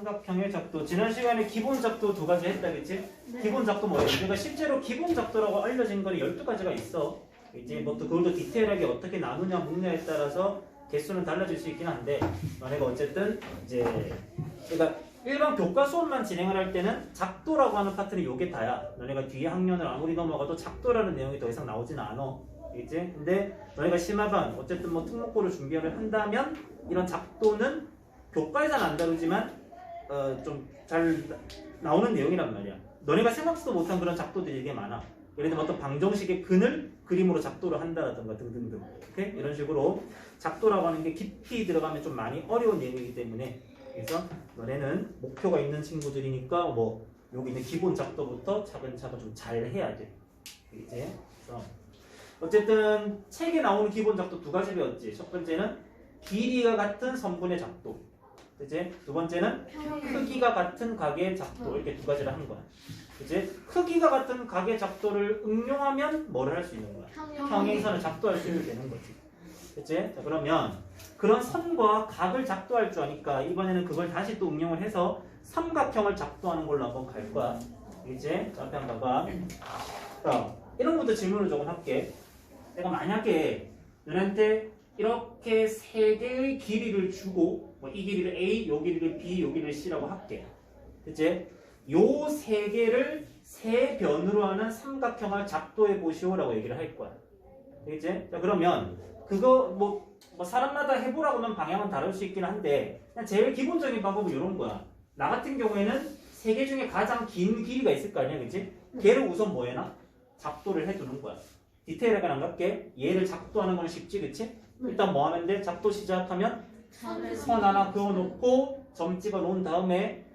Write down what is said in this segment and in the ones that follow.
삼각형의 작도. 지난 시간에 기본 작도 두 가지 했다, 그치? 네. 기본 작도 뭐예요? 그러니까 실제로 기본 작도라고 알려진 거는 12가지가 있어. 이제 뭐 또 그걸 더 디테일하게 어떻게 나누냐, 묶냐에 따라서 개수는 달라질 수 있긴 한데, 너네가 어쨌든 이제 그러니까 일반 교과 수업만 진행을 할 때는 작도라고 하는 파트는 요게 다야. 너네가 뒤에 학년을 아무리 넘어가도 작도라는 내용이 더 이상 나오지는 않아. 이제 근데 너네가 심화반 어쨌든 뭐 특목고를 준비를 한다면 이런 작도는 교과에서는 안 다루지만 좀 잘 나오는 내용이란 말이야. 너네가 생각지도 못한 그런 작도들이 되게 많아. 예를 들면 어떤 방정식의 근을 그림으로 작도를 한다라든가 등등등. 오케이? 이런 식으로 작도라고 하는 게 깊이 들어가면 좀 많이 어려운 내용이기 때문에 그래서 너네는 목표가 있는 친구들이니까 뭐 여기 있는 기본 작도부터 차근차근 좀 잘 해야 돼. 이제 그래서 어쨌든 책에 나오는 기본 작도 두 가지 배웠지. 첫 번째는 길이가 같은 선분의 작도. 그치? 두 번째는 크기가 같은 가게의 작도. 이렇게 두 가지를 한 거야. 그치? 크기가 같은 가게 작도를 응용하면 뭐를 할 수 있는 거야? 평행선을 작도할 수 있게 되는 거지. 그치? 자, 그러면 그런 선과 각을 작도할 줄 아니까 이번에는 그걸 다시 또 응용을 해서 삼각형을 작도하는 걸로 한번 갈 거야. 이제 자, 앞에 한번 봐봐. 자, 이런 것도 질문을 조금 할게. 내가 만약에 너한테 이렇게 세 개의 길이를 주고 뭐 이 길이를 A, 요 길이를 B, 요 길이를 C라고 할게. 그치? 요 세 개를 세 변으로 하는 삼각형을 작도해 보시오라고 얘기를 할 거야. 되겠지? 자, 그러면 그거 뭐 사람마다 해보라고 하면 방향은 다를 수 있긴 한데 그냥 제일 기본적인 방법은 이런 거야. 나 같은 경우에는 세 개 중에 가장 긴 길이가 있을 거 아니야, 그치? 걔를 우선 뭐 해놔? 작도를 해두는 거야. 디테일하게 안 갈게. 얘를 작도하는 건 쉽지, 그치? 일단 뭐 하면 돼? 작도 시작하면 선 하나 그어놓고 점 찍어 놓은 다음에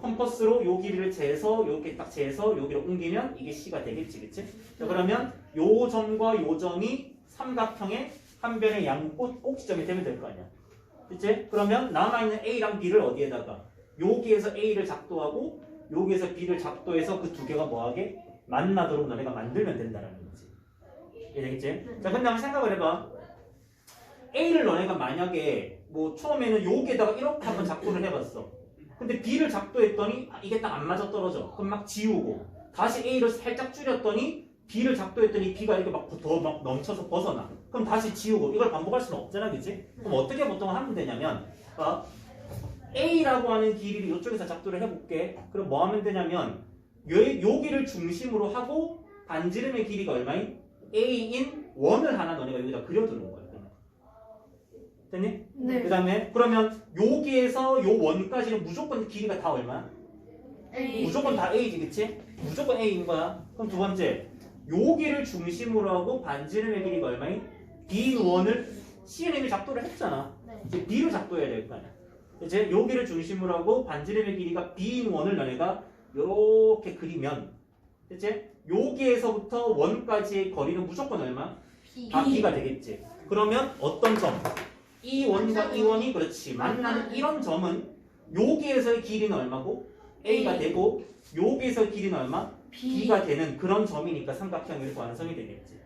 컴퍼스로 요 길이를 재서 요렇게 딱 재서 여기로 옮기면 이게 C가 되겠지, 그치? 자, 그러면 요 점과 요 점이 삼각형의 한 변의 양 꼭지점이 되면 될 거 아니야, 그치? 그러면 남아있는 A랑 B를 어디에다가 여기에서 A를 작도하고 여기에서 B를 작도해서 그 두 개가 뭐하게 만나도록 너네가 만들면 된다는 거지. 이해되겠지? 자, 근데 한번 생각을 해봐. A를 너네가 만약에 뭐 처음에는 여기에다가 이렇게 한번 작도를 해봤어. 근데 B를 작도했더니 이게 딱 안 맞아 떨어져. 그럼 막 지우고 다시 A를 살짝 줄였더니 B를 작도했더니 B가 이렇게 막 더 막 넘쳐서 벗어나. 그럼 다시 지우고 이걸 반복할 수는 없잖아, 그치? 그럼 어떻게 보통 하면 되냐면 A라고 하는 길이를 이쪽에서 작도를 해볼게. 그럼 뭐 하면 되냐면 여기를 중심으로 하고 반지름의 길이가 얼마인? A인 원을 하나 너네가 여기다 그려두는 거야. 됐니? 네. 그 다음에 그러면 여기에서 요 원까지는 무조건 길이가 다 얼마야? A. 무조건 다 A지, 그치? 무조건 A인 거야. 그럼 두 번째, 여기를 중심으로 하고 반지름의 길이가 얼마인? B1을 C는 작도를 했잖아. 네. 이제 B를 작도해야 될 거 아니야. 이제 여기를 중심으로 하고 반지름의 길이가 B인1을 너네가 요렇게 그리면, 그치? 여기에서부터 원까지의 거리는 무조건 얼마? B. 다 B가 되겠지. 그러면 어떤 점? 이 원과 이 원이 그렇지 만나는 이런 점은 여기에서의 길이는 얼마고? A가 되고 여기에서의 길이는 얼마? B가 되는 그런 점이니까 삼각형이 완성이 되겠지.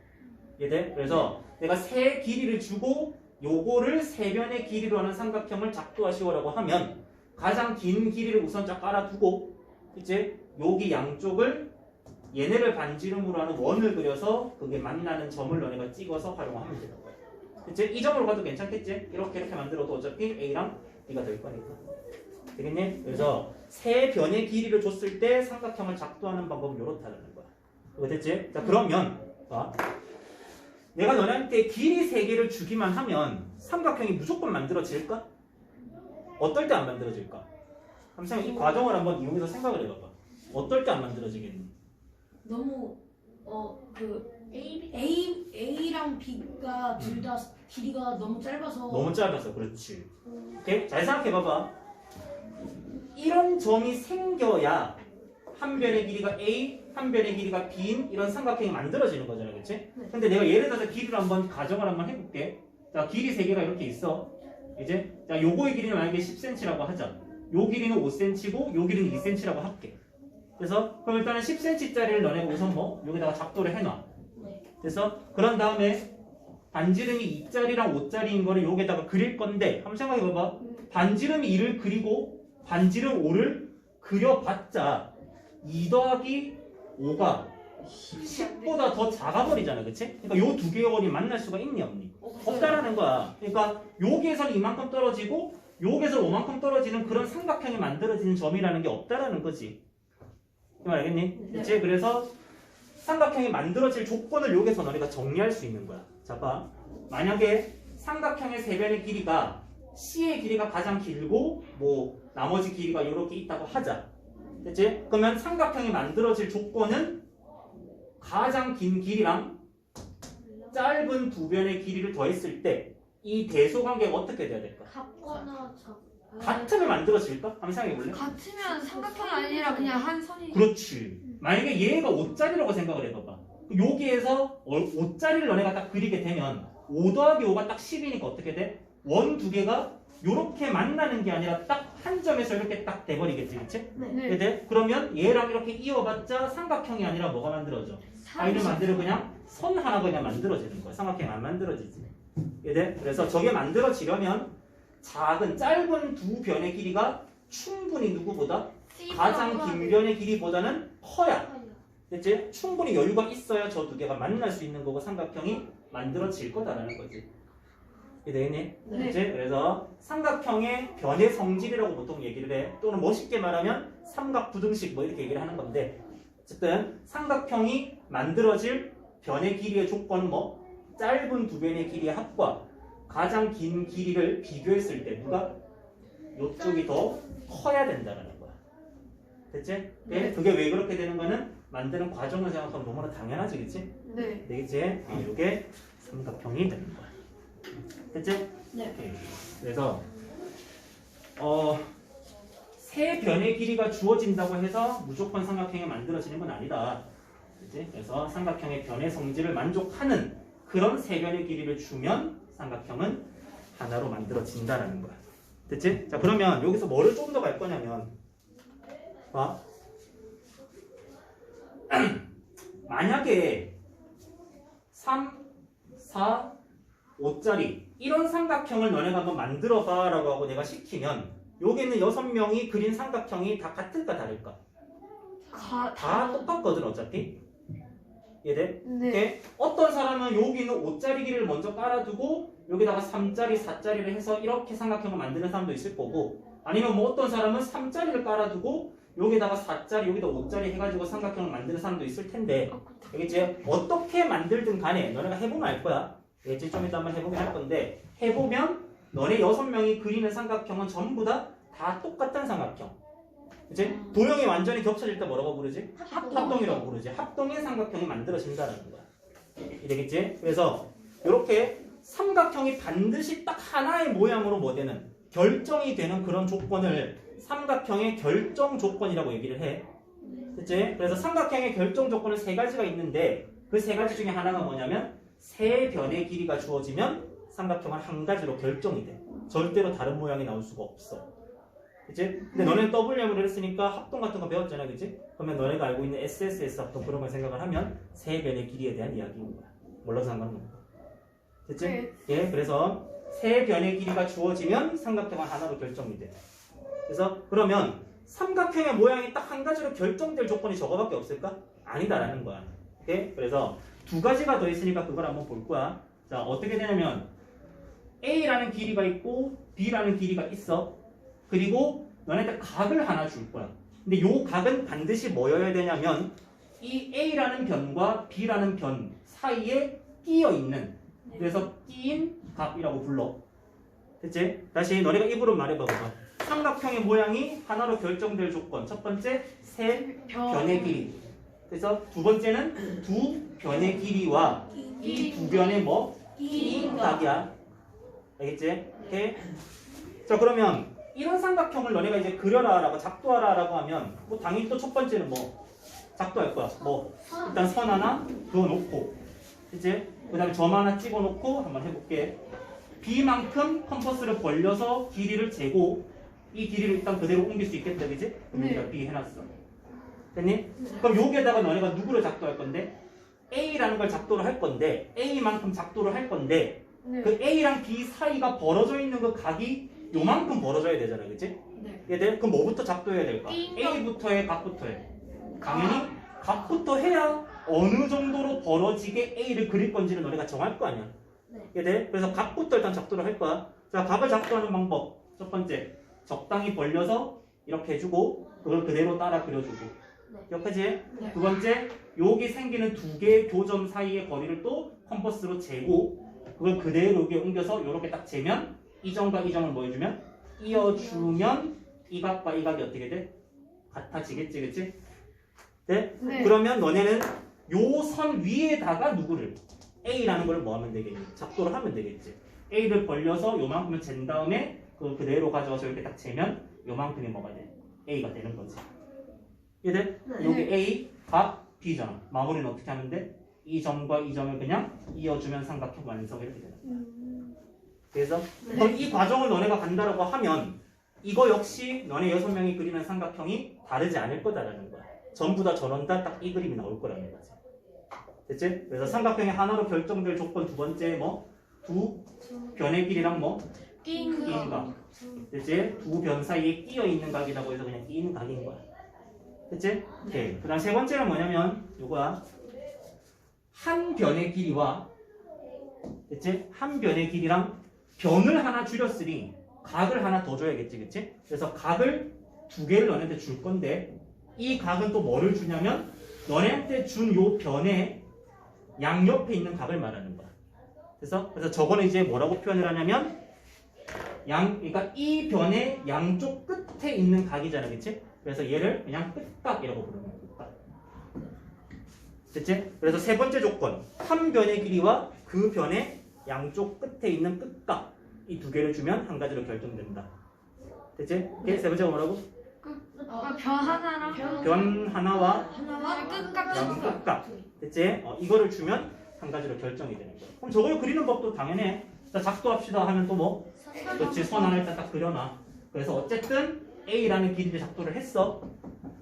이해돼? 그래서 내가 세 길이를 주고 요거를 세 변의 길이로 하는 삼각형을 작도하시오라고 하면 가장 긴 길이를 우선 쫙 깔아두고 이제 여기 양쪽을 얘네를 반지름으로 하는 원을 그려서 그게 만나는 점을 너네가 찍어서 활용하면 되는 거야. 그치? 이 점으로 가도 괜찮겠지? 이렇게 만들어도 어차피 A랑 B가 될 거니까. 되겠니? 그래서 세 변의 길이를 줬을 때 삼각형을 작도하는 방법은 이렇다는 거야. 이거 됐지? 자, 그러면 내가 너네한테 길이 세 개를 주기만 하면 삼각형이 무조건 만들어질까? 어떨 때 안 만들어질까? 한번 이 과정을 한번 이용해서 생각을 해봐봐. 어떨 때 안 만들어지겠니? 너무 A랑 B가 둘 다 길이가 너무 짧아서 너무 짧아서 그렇지. 오케이? 잘 생각해봐봐. 이런 점이 생겨야 한 변의 길이가 A, 한 변의 길이가 B인 이런 삼각형이 만들어지는 거잖아, 그렇지? 네. 근데 내가 예를 들어서 길이를 한번 가정을 한번 해볼게. 자, 길이 세 개가 이렇게 있어. 이제 자, 요거의 길이는 만약에 10cm라고 하자. 요 길이는 5cm고 요 길이는 2cm라고 할게. 그래서 그럼 일단은 10cm짜리를 너네가 우선 뭐 여기다가 작도를 해놔. 네. 그래서 그런 다음에 반지름이 2짜리랑 5짜리인 거를 여기다가 그릴 건데 한번 생각해봐봐. 반지름이 2를 그리고 반지름 5를 그려봤자 2 더하기 5가 10보다 더 작아버리잖아, 그치? 그러니까 요 두 개의 거리 만날 수가 있니 없니? 없다라는 거야. 그러니까 여기에서는 이만큼 떨어지고 여기에서 이만큼 떨어지는 그런 삼각형이 만들어지는 점이라는 게 없다라는 거지. 이 말 알겠니? 네. 그치? 그래서 삼각형이 만들어질 조건을 여기서 너네가 정리할 수 있는 거야. 자, 봐. 만약에 삼각형의 세 변의 길이가 C의 길이가 가장 길고 뭐 나머지 길이가 이렇게 있다고 하자. 됐지? 그러면 삼각형이 만들어질 조건은 가장 긴 길이랑 짧은 두 변의 길이를 더했을 때 이 대소관계가 어떻게 돼야 될까? 같거나 같으면 만들어질까? 한번 생각해 볼래? 같으면 삼각형이 아니라 그냥 한 선이. 그렇지. 만약에 얘가 5짜리라고 생각을 해봐봐. 여기에서 5짜리를 너네가 딱 그리게 되면 5 더하기 5가 딱 10이니까 어떻게 돼? 원 두 개가 이렇게 만나는 게 아니라 딱 한 점에서 이렇게 딱 돼버리겠지, 그치? 네. 돼? 그러면 얘랑 이렇게 이어봤자 삼각형이 아니라 뭐가 만들어져? 아이를 만들어 그냥 선 하나 그냥 만들어지는 거야. 삼각형이 안 만들어지지. 돼? 그래서 저게 만들어지려면 작은 짧은 두 변의 길이가 충분히 누구보다 가장 긴 변의 길이보다는 커야. 됐지? 충분히 여유가 있어야 저 두 개가 만날 수 있는 거고 삼각형이 만들어질 거다라는 거지. 되겠니? 네. 됐지? 그래서 삼각형의 변의 성질이라고 보통 얘기를 해. 또는 멋있게 말하면 삼각부등식 뭐 이렇게 얘기를 하는 건데 어쨌든 삼각형이 만들어질 변의 길이의 조건은 뭐? 짧은 두 변의 길이의 합과 가장 긴 길이를 비교했을 때 누가? 이쪽이 더 커야 된다는 거야. 됐지? 네. 그게 왜 그렇게 되는 거는 만드는 과정을 생각하면 너무나 당연하지, 그치? 네. 되겠지? 이게 삼각형이 되는 거야. 됐지? 네. 오케이. 그래서 세 변의 길이가 주어진다고 해서 무조건 삼각형이 만들어지는 건 아니다. 그치? 그래서 삼각형의 변의 성질을 만족하는 그런 세 변의 길이를 주면 삼각형은 하나로 만들어진다라는 거야. 됐지? 자, 그러면 여기서 뭐를 좀 더 갈 거냐면 봐. 만약에 3, 4, 5짜리 이런 삼각형을 너네가 한번 만들어봐 라고 하고 내가 시키면 여기 있는 6명이 그린 삼각형이 다 같을까 다를까? 다 똑같거든 어차피. 이해돼? 네. 오케이? 어떤 사람은 여기 있는 5짜리 길이를 먼저 깔아두고 여기다가 3짜리, 4짜리를 해서 이렇게 삼각형을 만드는 사람도 있을 거고 아니면 뭐 어떤 사람은 3짜리를 깔아두고 여기다가 4짜리, 여기다 5짜리 해가지고 삼각형을 만드는 사람도 있을 텐데 알겠지? 어떻게 만들든 간에 너네가 해보면 알 거야. 알겠지? 좀 이따 한번 해보긴 할 건데 해보면 너네 6명이 그리는 삼각형은 전부 다 똑같은 삼각형. 그치? 도형이 완전히 겹쳐질 때 뭐라고 부르지? 합동이라고 부르지. 합동의 삼각형이 만들어진다는 거야. 이해되겠지? 그래서 이렇게 삼각형이 반드시 딱 하나의 모양으로 뭐 되는 결정이 되는 그런 조건을 삼각형의 결정 조건이라고 얘기를 해. 그치? 그래서 삼각형의 결정 조건은 세 가지가 있는데 그 세 가지 중에 하나가 뭐냐면 세 변의 길이가 주어지면 삼각형은 한 가지로 결정이 돼. 절대로 다른 모양이 나올 수가 없어. 그치? 근데 너네는 WM을 했으니까 합동 같은 거 배웠잖아, 그치? 그러면 너네가 알고 있는 SSS 합동 그런 걸 생각을 하면 세 변의 길이에 대한 이야기인 거야. 몰라도 상관없는 거야. 됐지? 네. 예, 그래서 세 변의 길이가 주어지면 삼각형은 하나로 결정이 돼. 그래서 그러면 삼각형의 모양이 딱 한 가지로 결정될 조건이 저거밖에 없을까? 아니다라는 거야. 오케이? 그래서 두 가지가 더 있으니까 그걸 한번 볼 거야. 자, 어떻게 되냐면 A라는 길이가 있고 B라는 길이가 있어. 그리고 너네한테 각을 하나 줄 거야. 근데 요 각은 반드시 뭐여야 되냐면 이 A라는 변과 B라는 변 사이에 끼어 있는 그래서 끼인 각이라고 불러. 됐지? 다시 너네가 입으로 말해봐봐. 삼각형의 모양이 하나로 결정될 조건. 첫 번째 세 변의 길이. 그래서 두 번째는 두 변의 길이와 이 두 변의 뭐? 끼인 각이야. 알겠지? 오케이? 자, 그러면 이런 삼각형을 너네가 이제 그려라 라고 작도하라 라고 하면 뭐 당연히 또 첫 번째는 뭐 작도할 거야. 뭐 일단 선 하나 그어놓고 이제 그 다음에 점 하나 찍어놓고 한번 해볼게. B만큼 컴퍼스를 벌려서 길이를 재고 이 길이를 일단 그대로 옮길 수 있겠다, 그지? 그럼 네. 여기다 B 해놨어. 됐니? 그럼 여기에다가 너네가 누구를 작도할 건데? A라는 걸 작도를 할 건데 A만큼 작도를 할 건데 네. 그 A랑 B 사이가 벌어져 있는 그 각이 요만큼 벌어져야 되잖아, 그치? 네. 얘들 그럼 뭐부터 작도해야 될까? A인가? A부터 해, 각부터 해. 당연히 각부터 해야 어느 정도로 벌어지게 A를 그릴 건지를 너네가 정할 거 아니야. 네. 얘들 그래서 각부터 일단 작도를 할 거야. 자, 각을 작도하는 방법 첫 번째 적당히 벌려서 이렇게 해주고 그걸 그대로 따라 그려주고 네. 기억하지? 네. 두 번째 여기 생기는 두 개의 교점 사이의 거리를 또 컴퍼스로 재고 그걸 그대로 여기에 옮겨서 이렇게 딱 재면 이 점과 이 점을 뭐 해주면 이어주면 이 각과 이 각이 어떻게 돼? 같아지겠지, 그치? 네? 네. 그러면 너네는 요 선 위에다가 누구를 A라는 걸 뭐 하면 되겠니? 작도를 하면 되겠지. A를 벌려서 요만큼을 잰 다음에 그걸 그대로 가져와서 이렇게 딱 재면 요만큼이 뭐가 돼? A가 되는 거지. 얘들 네. 여기 A, 각, B잖아. 마무리는 어떻게 하면 돼? 이 점과 이 점을 그냥 이어주면 삼각형 완성 이렇게 되는 거야. 그래서 그럼 이 과정을 너네가 간다라고 하면 이거 역시 너네 6명이 그리는 삼각형이 다르지 않을 거다라는 거야. 전부 다 저런 다 딱 이 그림이 나올 거라는 거지. 됐지? 그래서 삼각형이 하나로 결정될 조건 두 번째 뭐? 두 변의 길이랑 뭐? 끼인 각. 됐지? 두 변 사이에 끼어 있는 각이라고 해서 그냥 끼인 각인 거야. 됐지? 오케이. 그 다음 세 번째는 뭐냐면 요거야. 한 변의 길이와 됐지? 한 변의 길이랑 변을 하나 줄였으니 각을 하나 더 줘야겠지, 그치? 그래서 각을 두 개를 너네한테 줄 건데 이 각은 또 뭐를 주냐면 너네한테 준 요 변의 양옆에 있는 각을 말하는 거야. 그래서 저거는 이제 뭐라고 표현을 하냐면 그러니까 이 변의 양쪽 끝에 있는 각이잖아, 그치? 그래서 얘를 그냥 끝각이라고 부르는 거야, 끝각. 됐지? 그래서 세 번째 조건 한 변의 길이와 그 변의 양쪽 끝에 있는 끝각 이 두 개를 주면 한 가지로 결정된다. 됐지? 오케이? 세 번째가 뭐라고? 변 하나랑 변 하나와 하나와 끝각 양 끝각. 됐지? 이거를 주면 한 가지로 결정이 되는 거야. 그럼 저걸 그리는 법도 당연해. 자, 작도합시다 하면 또 뭐? 그렇지, 선 하나 일단 딱 그려놔. 그래서 어쨌든 A라는 길이를 작도를 했어.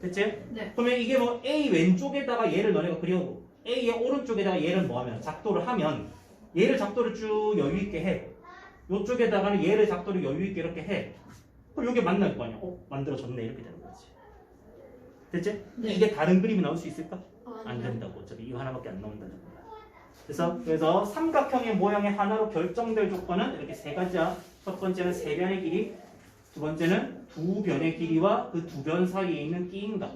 됐지? 네. 그러면 이게 뭐 A 왼쪽에다가 얘를 너네가 그려고 A의 오른쪽에다가 얘를 뭐 하면 작도를 하면 얘를 작도를 쭉 여유 있게 해. 요쪽에다가는 얘를 작도를 여유 있게 이렇게 해. 그럼 이게 만날 거 아니야. 만들어졌네 이렇게 되는 거지. 됐지? 네. 이게 다른 그림이 나올 수 있을까? 안 된다고. 어차피 이거 하나밖에 안 나온다는 거야. 그래서 삼각형의 모양의 하나로 결정될 조건은 이렇게 세 가지야. 첫 번째는 세 변의 길이, 두 번째는 두 변의 길이와 그 두 변 사이에 있는 끼인각.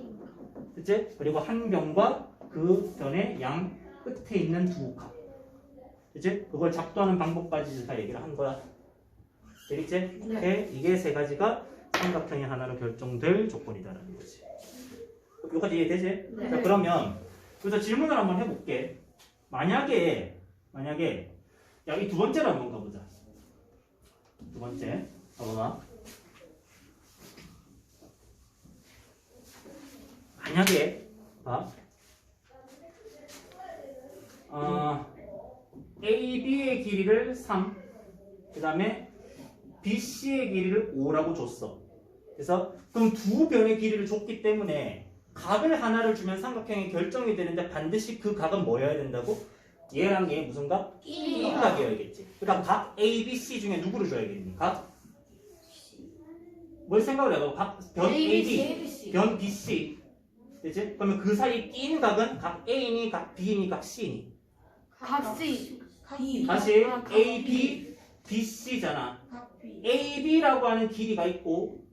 됐지? 그리고 한 변과 그 변의 양 끝에 있는 두 각. 됐지? 그걸 작도하는 방법까지 다 얘기를 한 거야. 되겠지? 네. 이게 세 가지가 삼각형의 하나로 결정될 조건이다라는 거지. 여기까지 이해되지? 네. 자, 그러면 여기서 질문을 한번 해볼게. 만약에 야, 이 두 번째로 한번 가보자. 두 번째 가보자. 만약에 봐. AB의 길이를 3, 그 다음에 BC의 길이를 5라고 줬어. 그래서 그럼 두 변의 길이를 줬기 때문에 각을 하나를 주면 삼각형이 결정이 되는데 반드시 그 각은 뭐여야 된다고? 얘랑 얘 무슨 각? 끼인 각이어야겠지. 그러니까 각 A, B, C 중에 누구를 줘야겠니? 각? 뭘 생각을 해봐. 변 AB, 변 BC. 그치? 그러면 그 사이 끼인 각은 각 A니, 각 B니, 각 C니? 각 C 다시 각 A, B, B, C잖아. A, B라고 하는 길이가 있고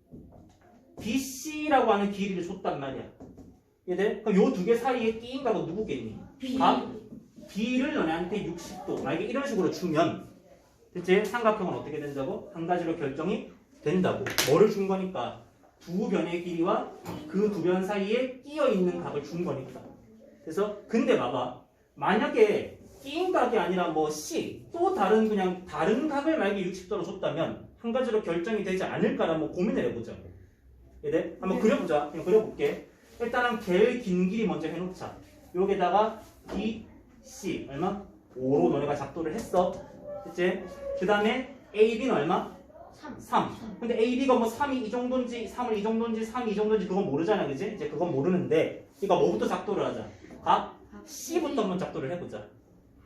B, C라고 하는 길이를 줬단 말이야. 얘들? 그럼 요 두 개 사이에 끼인 각은 누구겠니? 각 B를 너네한테 60도 만약에 이런 식으로 주면 대체 삼각형은 어떻게 된다고? 한 가지로 결정이 된다고. 뭐를 준 거니까? 두 변의 길이와 그 두 변 사이에 끼어 있는 각을 준 거니까. 그래서 근데 봐봐. 만약에 끼인 각이 아니라 뭐 C 또 다른 그냥 다른 각을 만약에 60도로 줬다면 한 가지로 결정이 되지 않을까라 한번 고민을 해보자. 얘들 한번 그려보자. 그냥 그려볼게. 일단은 제일 긴 길이 먼저 해놓자. 여기다가 B, C 얼마? 5로 너네가 작도를 했어. 됐지? 그 다음에 AB는 얼마? 3. 근데 AB가 뭐 3이 이 정도인지 3을 이 정도인지 3이 이 정도인지 그건 모르잖아. 그지? 이제 그건 모르는데 그러니까 뭐부터 작도를 하자? 각 C부터 한번 작도를 해보자.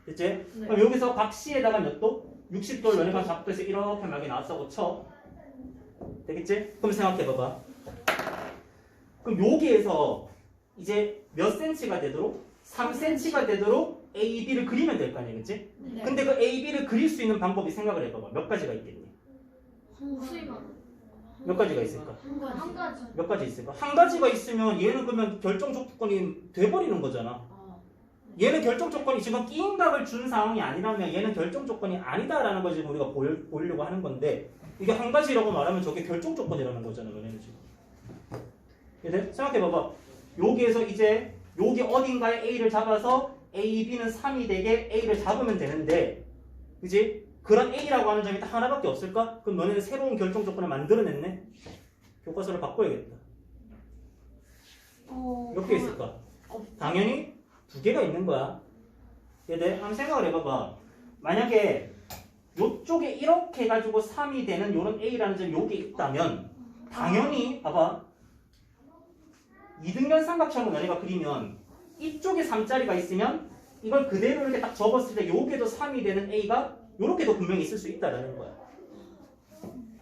됐지? 네. 그럼 여기서 각 C에다가 몇 도? 60도를 너네가 작도해서 이렇게 막이 나왔다고 쳐. 되겠지? 그럼 생각해봐봐. 그럼 여기에서 이제 몇 cm가 되도록? 3cm가 되도록 A, B를 그리면 될 거 아니야, 그치? 네. 근데 그 A, B를 그릴 수 있는 방법이 생각을 해봐봐. 몇 가지가 있겠니? 몇 가지가 있을까? 한 가지. 몇 가지 있을까? 한 가지가 있으면 얘는 그러면 결정 조건이 돼버리는 거잖아. 얘는 결정 조건이 지금 끼인 값을 준 상황이 아니라면 얘는 결정 조건이 아니다라는 걸 지금 우리가 보이려고 하는 건데 이게 한 가지라고 말하면 저게 결정 조건이라는 거잖아, 너네는 지금. 얘들 생각해봐봐. 여기에서 이제 여기 어딘가에 A를 잡아서 A, B는 3이 되게 A를 잡으면 되는데, 그지? 그런 A라고 하는 점이 딱 하나밖에 없을까? 그럼 너네는 새로운 결정 조건을 만들어냈네? 교과서를 바꿔야겠다. 몇 개 있을까? 당연히 2개가 있는 거야. 얘들 한번 생각을 해봐봐. 만약에 요쪽에 이렇게 해가지고 3이 되는 요런 A라는 점이 요게 있다면 당연히 봐봐. 이등변 삼각형을 너네가 그리면 이쪽에 3자리가 있으면 이걸 그대로 이렇게 딱 접었을 때 요게도 3이 되는 A가 요렇게도 분명히 있을 수 있다라는 거야.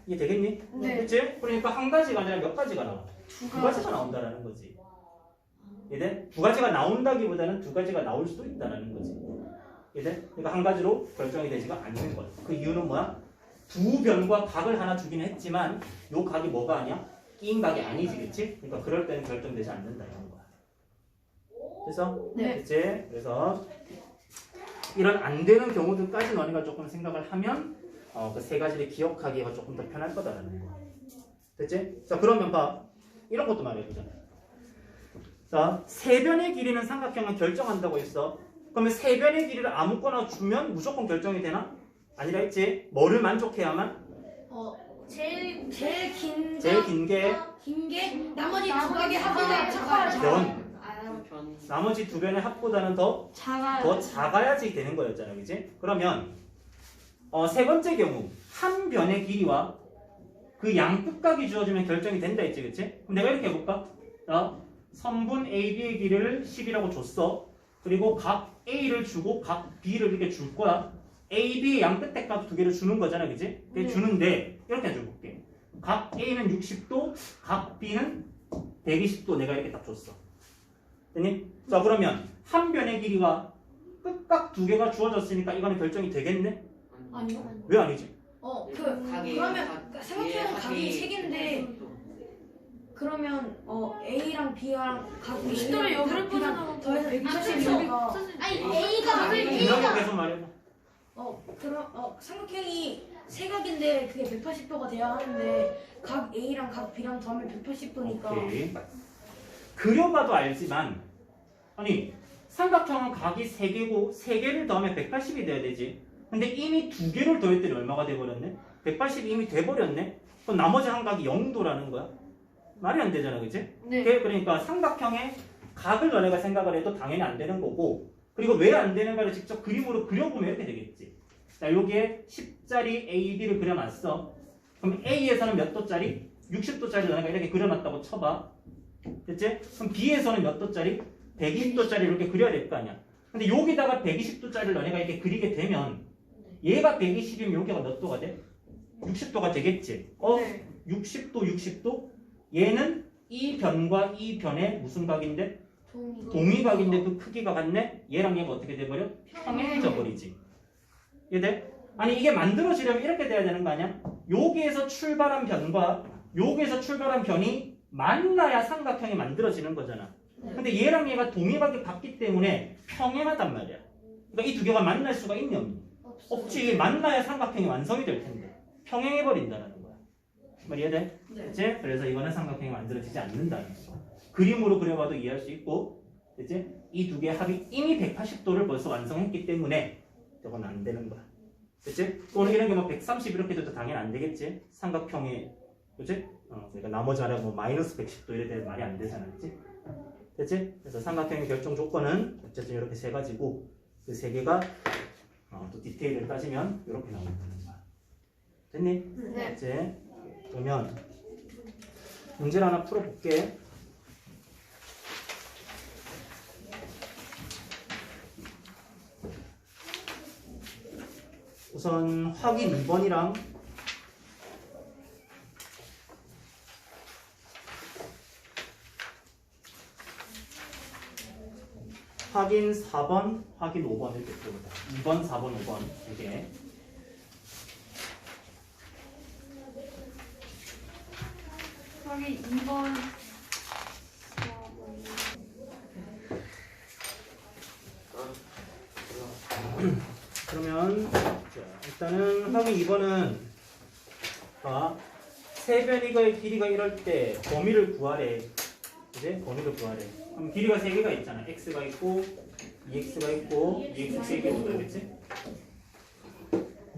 이해 되겠니? 네. 그치? 그러니까 한 가지가 아니라 몇 가지가 나와? 두 가지가 나온다라는 거지. 이해돼? 두 가지가 나온다기보다는 두 가지가 나올 수도 있다라는 거지. 이해돼? 그러니까 한 가지로 결정이 되지가 않는 거야. 그 이유는 뭐야? 두 변과 각을 하나 주긴 했지만 요 각이 뭐가 아니야? 끼인 각이 아니지, 그치? 그러니까 그럴 때는 결정되지 않는다 이런 거야. 그래서 네. 그치? 그래서 이런 안 되는 경우들까지 너네가 조금 생각을 하면 그 세 가지를 기억하기가 조금 더 편할 거다라는 거야. 됐지? 자, 그러면 봐. 이런 것도 말해보자. 자, 세 변의 길이는 삼각형을 결정한다고 했어. 그러면 세 변의 길이를 아무거나 주면 무조건 결정이 되나? 아니라 했지? 뭐를 만족해야만? 제일 긴 게 나머지 두 가지 합보다 작아야지. 변. 나머지 두 변의 합보다는 더 작아야지 되는 거였잖아, 그지? 그러면 세 번째 경우 한 변의 길이와 그 양끝각이 주어지면 결정이 된다 했지, 그치? 그럼 내가 이렇게 해볼까? 선분 AB의 길이를 10이라고 줬어. 그리고 각 A를 주고 각 B를 이렇게 줄 거야. AB의 양끝의 값 두 개를 주는 거잖아, 그치? 주는데 이렇게 해줄게. 각 A는 60도, 각 B는 120도 내가 이렇게 딱 줬어. 됐니? 자, 그러면 한 변의 길이와 끝각 두 개가 주어졌으니까 이거는 결정이 되겠네? 아니요. 왜 아니지? 그러면 삼각형 각이 세 개인데 그러면 A랑 B랑 각 시도를 역으로 B랑 더해서 그렇죠. 180이니까 분명히 계속 말해봐. 그럼 삼각형이 세 각인데 그게 180도가 돼야 하는데 각 A랑 각 B랑 더하면 180도니까 오케이. 그려봐도 알지만 아니 삼각형은 각이 3개고 3개를 더하면 180이 돼야 되지. 근데 이미 2개를 더했더니 얼마가 돼버렸네? 180이 이미 돼버렸네? 그럼 나머지 한 각이 0도라는 거야? 말이 안 되잖아, 그치? 네. 그러니까 삼각형의 각을 너네가 생각을 해도 당연히 안 되는 거고, 그리고 왜 안 되는가를 직접 그림으로 그려보면 이렇게 되겠지. 자, 여기에 10짜리 AB를 그려놨어. 그럼 A에서는 몇 도짜리? 60도짜리 너네가 이렇게 그려놨다고 쳐봐. 됐지? 그럼 B에서는 몇 도짜리? 120도짜리 이렇게 그려야 될 거 아니야. 근데 여기다가 120도짜리를 너네가 이렇게 그리게 되면 얘가 120이면 여기가 몇 도가 돼? 60도가 되겠지. 60도, 60도? 얘는 이 변과 이 변의 무슨 각인데? 동위각인데 그 크기가 같네? 얘랑 얘가 어떻게 돼버려? 평행해져 버리지. 얘들? 아니 이게 만들어지려면 이렇게 돼야 되는 거 아니야? 여기에서 출발한 변과 여기에서 출발한 변이 만나야 삼각형이 만들어지는 거잖아. 근데 얘랑 얘가 동위각이 같기 때문에 평행하단 말이야. 그러니까 이 두 개가 만날 수가 있니 없니? 없지. 만나야 삼각형이 완성이 될 텐데 평행해버린다는 거야. 말 이해돼? 그치? 그래서 이거는 삼각형이 만들어지지 않는다는 거. 그림으로 그려봐도 이해할 수 있고, 그치? 이 두 개의 합이 이미 180도를 벌써 완성했기 때문에 저건 안 되는 거야. 그치? 오늘 이런 게 뭐 130 이렇게 돼도 당연히 안 되겠지? 삼각형이, 그치? 그러니까 나머지 하나 뭐 마이너스 110도 이래 되면 말이 안 되잖아, 그치? 됐지? 그래서 삼각형의 결정 조건은 어쨌든 이렇게 세 가지고 그 세 개가 또 디테일을 따지면 이렇게 나온다는 거야. 됐니? 네. 됐지? 그러면 문제를 하나 풀어볼게. 우선 확인 2번이랑 확인 4번, 확인 5번 이렇게 들어보자. 2번, 4번, 5번 이게. 여기 2번. 그러면 자, 일단은 확인 2번은 세변이가의 길이가 이럴 때 범위를 구하래. 이제 범위를 구하래. 그럼 길이가 3개가 있잖아. x가 있고 2x가 있고 2x 3개도 그렇겠지?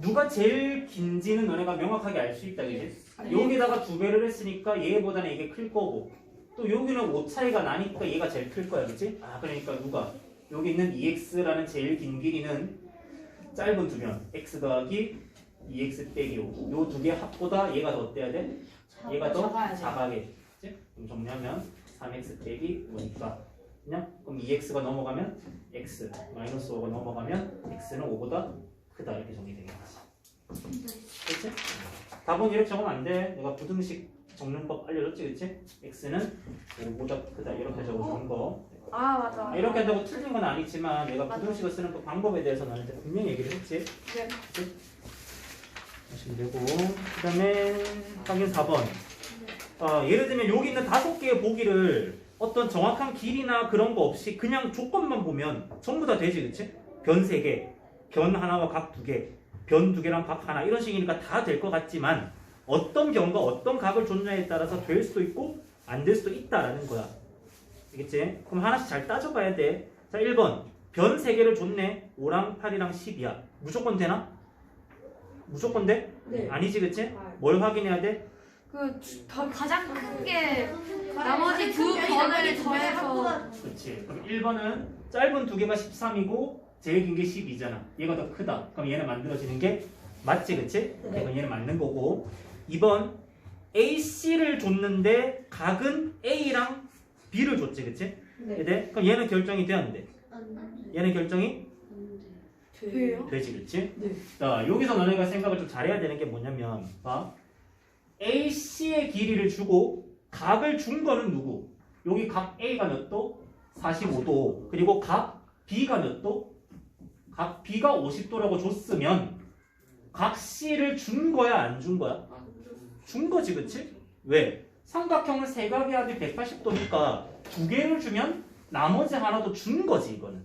누가 제일 긴지는 너네가 명확하게 알 수 있다, 그지? 여기다가 2배를 했으니까 얘보다는 이게 클 거고 또 여기는 5 차이가 나니까 얘가 제일 클 거야, 그지? 그러니까 누가 여기 있는 2x라는 제일 긴 길이는 짧은 두변 x 더하기 2x 빼기 5. 요 두 개 합보다 얘가 더 어때야 돼? 얘가 더 작아야지. 그럼 정리하면 3x 빼기 5니까 그냥 그럼 2x가 넘어가면 x 마이너스 5가 넘어가면 x는 5보다 크다 이렇게 정리되겠지. 그렇지? 답은 이렇게 적으면 안 돼. 내가 부등식 적는법 알려줬지, 그렇지? x는 5보다 크다 이렇게 적어주는 거. 아 맞아. 이렇게 한다고 틀린 건 아니지만 내가 부등식을 쓰는 그 방법에 대해서 너한테 분명히 얘기를 했지. 네. 그치? 하시면 되고 그 다음에 확인 4번. 예를 들면 여기 있는 5개의 보기를 어떤 정확한 길이나 그런 거 없이 그냥 조건만 보면 전부 다 되지, 그치? 변 3개, 변 하나와 각 2개, 변 2개랑 각 하나 이런 식이니까 다 될 것 같지만 어떤 변과 어떤 각을 줬냐에 따라서 될 수도 있고 안 될 수도 있다라는 거야. 알겠지? 그럼 하나씩 잘 따져봐야 돼. 자, 1번 변 3개를 줬네. 5랑 8이랑 10이야. 무조건 되나? 무조건 돼? 네. 아니지, 그치? 뭘 확인해야 돼? 가장 큰 게 나머지 두 번을 더해서. 그렇지. 그럼 1번은 짧은 2개가 13이고 제일 긴 게 12잖아. 얘가 더 크다. 그럼 얘는 만들어지는 게 맞지, 그치? 네. 그럼 얘는 맞는 거고. 2번 AC를 줬는데 각은 A랑 B를 줬지, 그치? 네. 네? 그럼 얘는 결정이 돼, 안 돼? 얘는 결정이 돼요? 되지, 그치? 네. 자, 여기서 너네가 생각을 좀 잘해야 되는 게 뭐냐면 AC의 길이를 주고 각을 준 거는 누구? 여기 각 A가 몇 도? 45도. 그리고 각 B가 몇 도? 각 B가 50도라고 줬으면 각 C를 준 거야, 안 준 거야? 준 거지, 그치? 왜? 삼각형은 세각의 합이 180도니까 2개를 주면 나머지 하나도 준 거지, 이거는.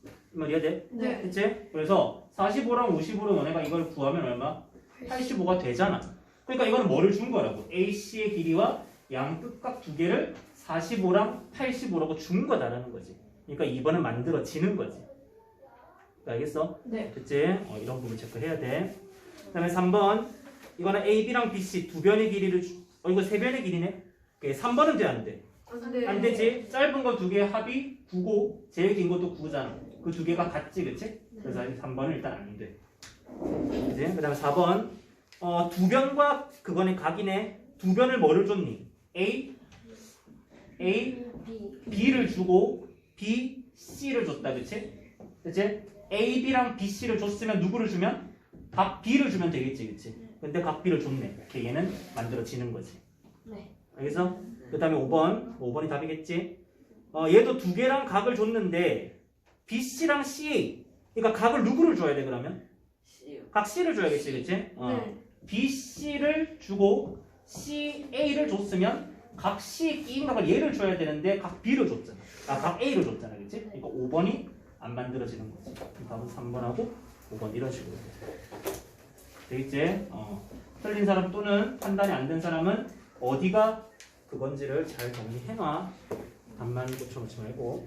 이 말이야 돼? 네. 그치? 그래서 45랑 50으로 너네가 이걸 구하면 얼마? 85가 되잖아. 그러니까 이거는 뭐를 준 거라고? AC의 길이와 양 끝각 2개를 45랑 85라고 준 거다라는 거지. 그러니까 2번은 만들어지는 거지. 알겠어? 네. 그치? 이런 부분 체크해야 돼. 그 다음에 3번 이거는 A, B랑 B, C 두 변의 길이를 이거 세 변의 길이네? 3번은 돼, 안 돼? 안 되지? 짧은 거 2개 합이 9고 제일 긴 것도 9잖아. 그 2개가 같지, 그치? 그래서 3번은 일단 안 돼. 그치? 그 다음에 4번 두 변과 그거는 각이네. 두 변을 뭐를 줬니? A, B를 주고 B, C를 줬다, 그치? 그치? A, B랑 B, C를 줬으면 누구를 주면? 각 B를 주면 되겠지, 그치? 근데 각 B를 줬네. 이렇게 얘는 만들어지는 거지. 네. 알겠어? 그 다음에 5번이 답이겠지? 얘도 2개랑 각을 줬는데 BC랑 C 그러니까 각을 누구를 줘야 돼 그러면? 각 C를 줘야겠지, 그치? 네. BC를 주고 CA를 줬으면 각 C 끼인 각을 얘를 줘야 되는데 각 B를 줬잖아. 각 A를 줬잖아, 그치? 그러니까 5번이 안 만들어지는 거지. 답은 3번하고 5번 이런 식으로 되겠지? 틀린 사람 또는 판단이 안 된 사람은 어디가 그건지를 잘 정리해놔. 답만 고쳐놓지 말고.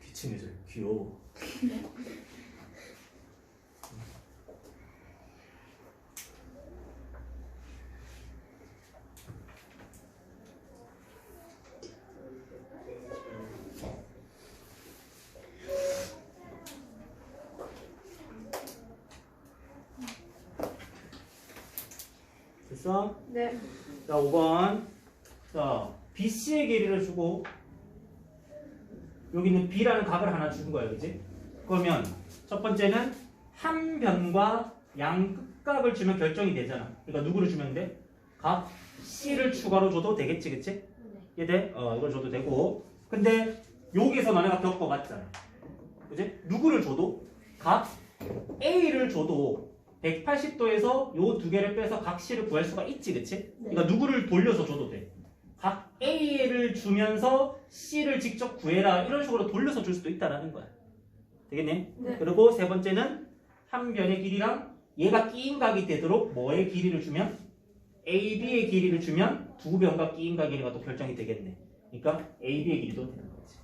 기침해져. 귀여워. 됐어? 네. 자, 5번. 자, BC의 길이를 주고 여기는 B라는 각을 하나 준 거야, 그지? 그러면 첫 번째는 한 변과 양 끝각을 주면 결정이 되잖아. 그러니까 누구를 주면 돼? 각 C를 추가로 줘도 되겠지, 그치? 이해돼? 이걸 줘도 되고. 근데 여기서 너네가 겪어봤잖아. 그지? 누구를 줘도 각 A를 줘도 180도에서 요 두 개를 빼서 각 C를 구할 수가 있지, 그치? 그러니까 누구를 돌려서 줘도 돼. 각 A를 주면서 C를 직접 구해라 이런 식으로 돌려서 줄 수도 있다라는 거야. 되겠네? 네. 그리고 세 번째는 한 변의 길이랑 얘가 끼인 각이 되도록 뭐의 길이를 주면 AB의 길이를 주면 두 변과 끼인 각 길이가 또 결정이 되겠네. 그러니까 AB의 길이도 되는 거지.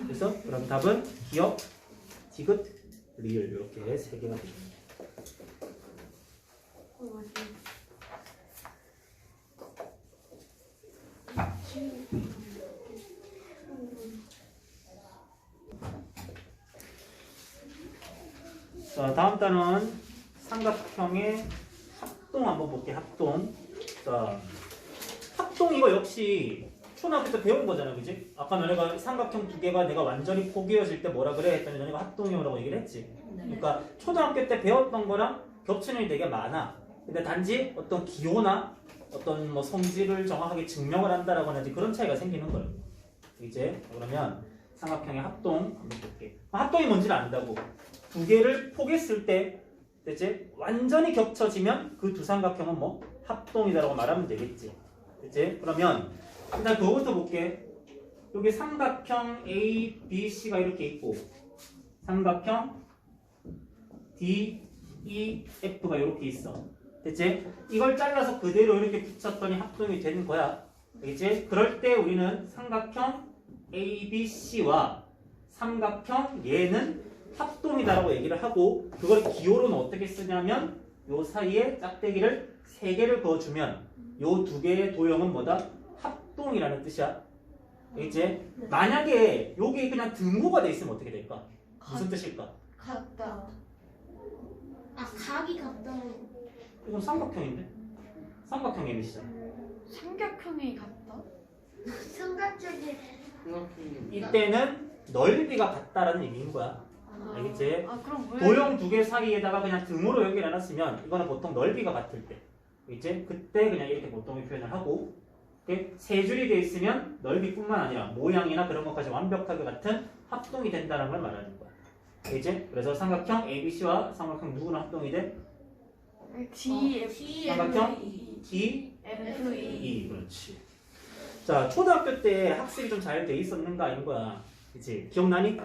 그래서 그럼 답은 기억, 디귿, 리을 이렇게 세 개가 됩니다. 자, 다음 단은 삼각형의 합동 한번 볼게. 합동. 자, 합동 이거 역시 초등학교 때 배운 거잖아, 그지? 아까 너네가 삼각형 두 개가 내가 완전히 포개어질 때 뭐라 그래 했더니 너네가 합동이라고 얘기를 했지. 그러니까 초등학교 때 배웠던 거랑 겹치는 게 되게 많아. 근데 단지 어떤 기호나 어떤 뭐 성질을 정확하게 증명을 한다라고 하는 그런 차이가 생기는 거예요. 이제 그러면 삼각형의 합동 한번 볼게. 합동이 뭔지를 안다고. 두 개를 포개했을 때 대체 완전히 겹쳐지면 그 두 삼각형은 뭐 합동이다라고 말하면 되겠지. 그치? 그러면 일단 그거부터 볼게. 여기 삼각형 A, B, C가 이렇게 있고 삼각형 D, E, F가 이렇게 있어. 됐지? 이걸 잘라서 그대로 이렇게 붙였더니 합동이 되는 거야. 알겠지? 그럴 때 우리는 삼각형 A, B, C와 삼각형 얘는 합동이다라고 얘기를 하고 그걸 기호로는 어떻게 쓰냐면 요 사이에 짝대기를 3개를 그어주면 요 두 개의 도형은 뭐다? 합동이라는 뜻이야. 알겠지? 만약에 여기 그냥 등호가 돼 있으면 어떻게 될까? 무슨 뜻일까? 같다. 아, 각이 같다. 이건 삼각형인데? 삼각형 예미시잖아. 삼각형이 같다? 삼각형이 이때는 넓이가 같다라는 의미인 거야. 알겠지? 아 그럼 왜? 도형 두 개 사이에다가 그냥 등으로 연결해놨으면 이거는 보통 넓이가 같을 때. 알겠지? 그때 그냥 이렇게 보통의 표현을 하고 이렇게 세 줄이 돼 있으면 넓이뿐만 아니라 모양이나 그런 것까지 완벽하게 같은 합동이 된다는 걸 말하는 거야. 알겠지? 그래서 삼각형 ABC와 삼각형 누구는 합동이 돼? D, F, 삼각형 D, F, E. E. 그렇지. 자, 초등학교 때 학습이 좀 잘 돼 있었는가 아닌 거야. 그치? 기억나니?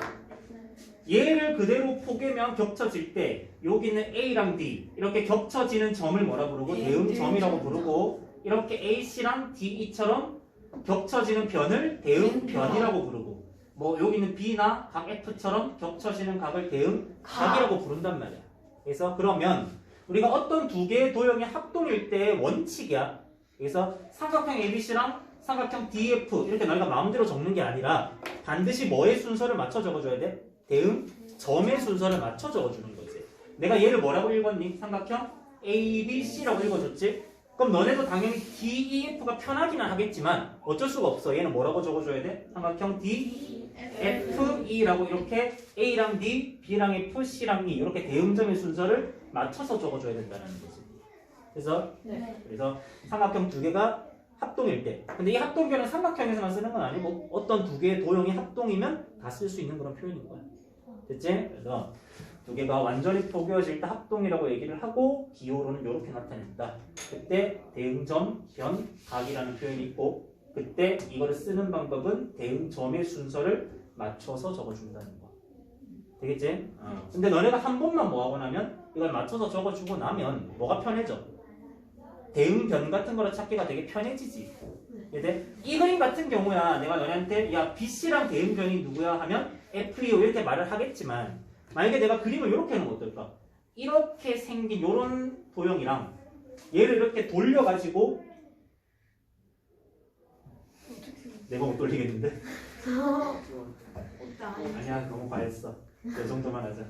얘를 그대로 포개면 겹쳐질 때 여기는 A랑 D 이렇게 겹쳐지는 점을 뭐라 부르고? 대응점이라고 부르고 이렇게 AC랑 DE처럼 겹쳐지는 변을 대응변이라고 부르고 뭐 여기는 B나 각 F처럼 겹쳐지는 각을 대응각이라고 부른단 말이야. 그래서 그러면 우리가 어떤 두 개의 도형의 합동일 때 원칙이야. 그래서 삼각형 ABC랑 삼각형 DF 이렇게 너희가 마음대로 적는 게 아니라 반드시 뭐의 순서를 맞춰 적어줘야 돼? 대응 점의 순서를 맞춰 적어주는 거지. 내가 얘를 뭐라고 읽었니? 삼각형 ABC라고 읽어줬지? 그럼 너네도 당연히 DEF가 편하기는 하겠지만 어쩔 수가 없어. 얘는 뭐라고 적어줘야 돼? 삼각형 DFE라고 이렇게 A랑 D, B랑 F, C랑 E 이렇게 대응점의 순서를 맞춰서 적어줘야 된다는 거지. 그래서 삼각형 두 개가 합동일 때. 근데 이 합동표는 삼각형에서만 쓰는 건 아니고 어떤 두 개의 도형이 합동이면 다 쓸 수 있는 그런 표현인 거야. 됐지? 그래서 두 개가 완전히 포개어질 때 합동이라고 얘기를 하고 기호로는 이렇게 나타낸다. 그때 대응점, 변, 각이라는 표현이 있고 그때 이거를 쓰는 방법은 대응점의 순서를 맞춰서 적어준다는 거. 되겠지? 근데 너네가 한 번만 뭐하고 나면 이걸 맞춰서 적어주고 나면 뭐가 편해져? 대응변 같은 거를 찾기가 되게 편해지지. 이 그림 같은 경우야 내가 너네한테 야 BC랑 대응변이 누구야 하면 FEO 이렇게 말을 하겠지만 만약에 내가 그림을 이렇게 하는 건 어떨까? 이렇게 생긴 이런 도형이랑 얘를 이렇게 돌려가지고 내가 못 돌리겠는데? 아니야 너무 과했어. 이 정도만 하자.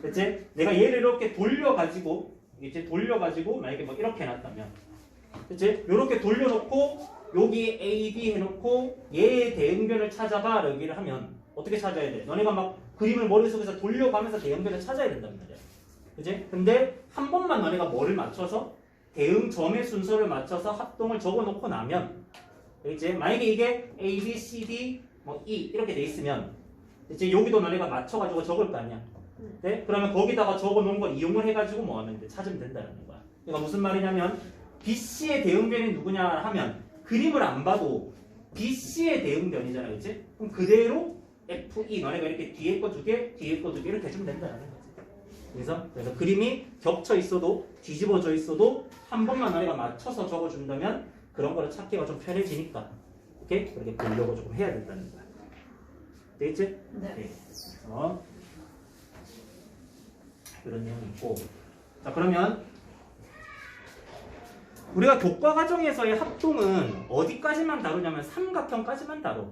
됐지? 내가 얘를 이렇게 돌려가지고 이제 돌려가지고 만약에 뭐 이렇게 해놨다면, 그치? 요렇게 돌려놓고 여기 A, B 해놓고 얘의 대응변을 찾아봐 여기를 하면 어떻게 찾아야 돼? 너네가 막 그림을 머릿속에서 돌려가면서 대응변을 찾아야 된단 말이야. 그치? 근데 한 번만 너네가 뭐를 맞춰서 대응점의 순서를 맞춰서 합동을 적어놓고 나면, 이제 만약에 이게 A, B, C, D, 뭐 E 이렇게 돼 있으면 이제 여기도 너네가 맞춰가지고 적을 거 아니야. 네? 그러면 거기다가 적어놓은 걸 이용을 해가지고 뭐 하면 돼? 찾으면 된다는 거야. 그러니까 무슨 말이냐면 BC의 대응변이 누구냐 하면 그림을 안 봐도 BC의 대응변이잖아, 그치? 그럼 그대로 FE 너네가 이렇게 뒤에 거 두 개, 뒤에 거 두 개를 대주면 된다는 거지. 그래서 그림이 겹쳐 있어도 뒤집어져 있어도 한 번만 너네가 맞춰서 적어준다면 그런 거를 찾기가 좀 편해지니까, 오케이? 그렇게 보려고 조금 해야 된다는 거야. 되겠지? 네. 그런 내용이 있고, 자 그러면 우리가 교과 과정에서의 합동은 어디까지만 다루냐면 삼각형까지만 다뤄.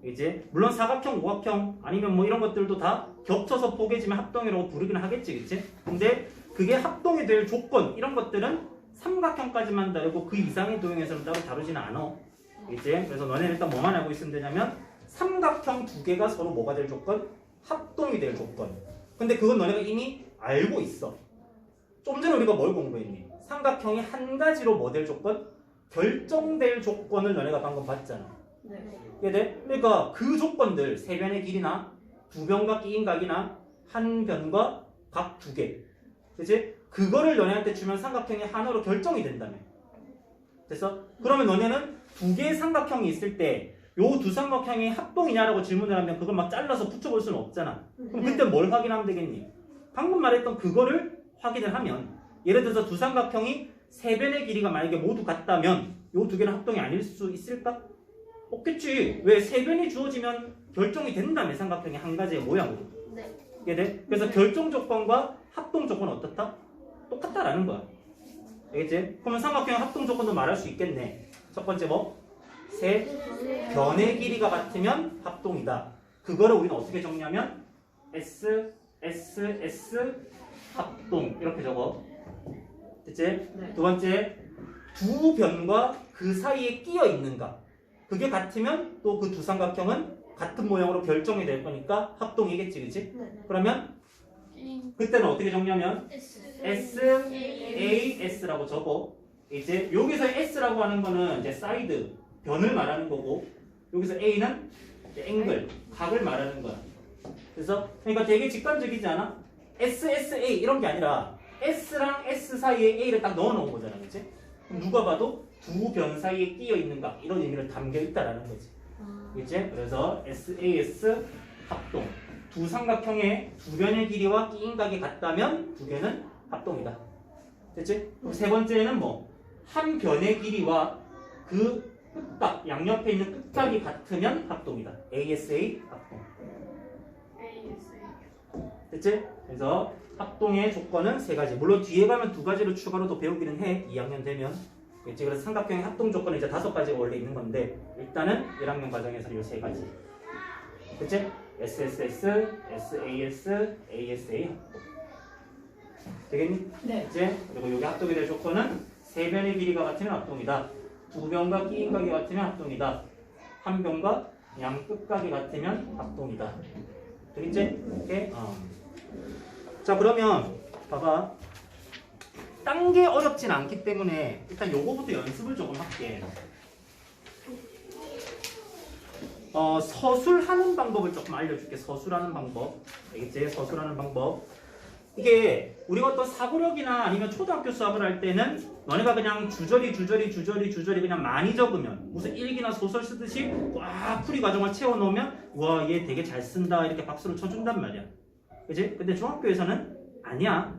이제 물론 사각형, 오각형 아니면 뭐 이런 것들도 다 겹쳐서 포개지면 합동이라고 부르긴 하겠지, 그치? 근데 그게 합동이 될 조건 이런 것들은 삼각형까지만 다루고 그 이상의 도형에서는 따로 다루지는 않아. 이제 그래서 너네는 일단 뭐만 알고 있으면 되냐면 삼각형 두 개가 서로 뭐가 될 조건? 합동이 될 조건. 근데 그건 너네가 이미 알고 있어. 좀 전에 우리가 뭘 공부했니? 삼각형이 한 가지로 뭐 될 조건? 결정될 조건을 너네가 방금 봤잖아. 네. 이해돼? 그러니까 그 조건들 세 변의 길이나 두 변과 끼인 각이나 한 변과 각 두 개, 그치? 그거를 너네한테 주면 삼각형이 하나로 결정이 된다며. 됐어? 그러면 너네는 두 개의 삼각형이 있을 때 요 두 삼각형이 합동이냐라고 질문을 하면 그걸 막 잘라서 붙여볼 수는 없잖아. 그럼 그때 뭘 확인하면 되겠니? 방금 말했던 그거를 확인을 하면, 예를 들어서 두 삼각형이 세 변의 길이가 만약에 모두 같다면 요 두 개는 합동이 아닐 수 있을까? 없겠지. 왜? 세 변이 주어지면 결정이 된다며, 삼각형이 한 가지의 모양으로. 네. 이해돼? 그래서 결정 조건과 합동 조건은 어떻다? 똑같다라는 거야. 알겠지? 그러면 삼각형의 합동 조건도 말할 수 있겠네. 첫 번째 뭐? 세 변의 길이가 같으면 합동이다. 그거를 우리는 어떻게 정리하면 S, S, S 합동 이렇게 적어. 됐지? 네. 두 번째, 두 변과 그 사이에 끼어 있는가. 그게 같으면 또 그 두 삼각형은 같은 모양으로 결정이 될 거니까 합동이겠지, 그치? 네. 그러면 그때는 어떻게 정리하면 S, A, S라고 적어. 이제 여기서 S라고 하는 거는 이제 사이드, 변을 말하는 거고, 여기서 A는 이제 앵글, 각을 말하는 거야. 그래서 그러니까 되게 직관적이지 않아? S, S, A 이런 게 아니라 S랑 S 사이에 A를 딱 넣어 놓은 거잖아, 그치? 그럼 누가 봐도 두 변 사이에 끼어 있는가 이런 의미를 담겨 있다라는 거지. 그치? 그래서 SAS 합동. 두 삼각형의 두 변의 길이와 끼인 각이 같다면 두 개는 합동이다. 됐지? 그럼 세 번째는 뭐? 한 변의 길이와 그 끝각, 양옆에 있는 끝각이 같으면 합동이다. ASA 합동. 됐지? 그래서 합동의 조건은 세 가지. 물론 뒤에 가면 두 가지로 추가로 더 배우기는 해. 2학년 되면. 그치? 그래서 삼각형의 합동 조건은 이제 5가지가 원래 있는 건데 일단은 1학년 과정에서 이 세 가지. 그치? SSS, SAS, ASA 합동. 되겠니? 네. 그치? 그리고 여기 합동이 될 조건은 세 변의 길이가 같으면 합동이다. 두 변과 끼인 각이 같으면 합동이다. 한 변과 양 끝각이 같으면 합동이다. 되겠지? 오케이? 자, 그러면 봐봐. 딴 게 어렵진 않기 때문에 일단 요거부터 연습을 조금 할게. 서술하는 방법을 조금 알려줄게. 서술하는 방법. 알겠지? 서술하는 방법. 이게 우리가 어떤 사고력이나 아니면 초등학교 수학을 할 때는 너네가 그냥 주저리 그냥 많이 적으면 무슨 일기나 소설 쓰듯이 와 풀이 과정을 채워놓으면 와 얘 되게 잘 쓴다 이렇게 박수를 쳐준단 말이야. 그치? 근데 중학교에서는 아니야.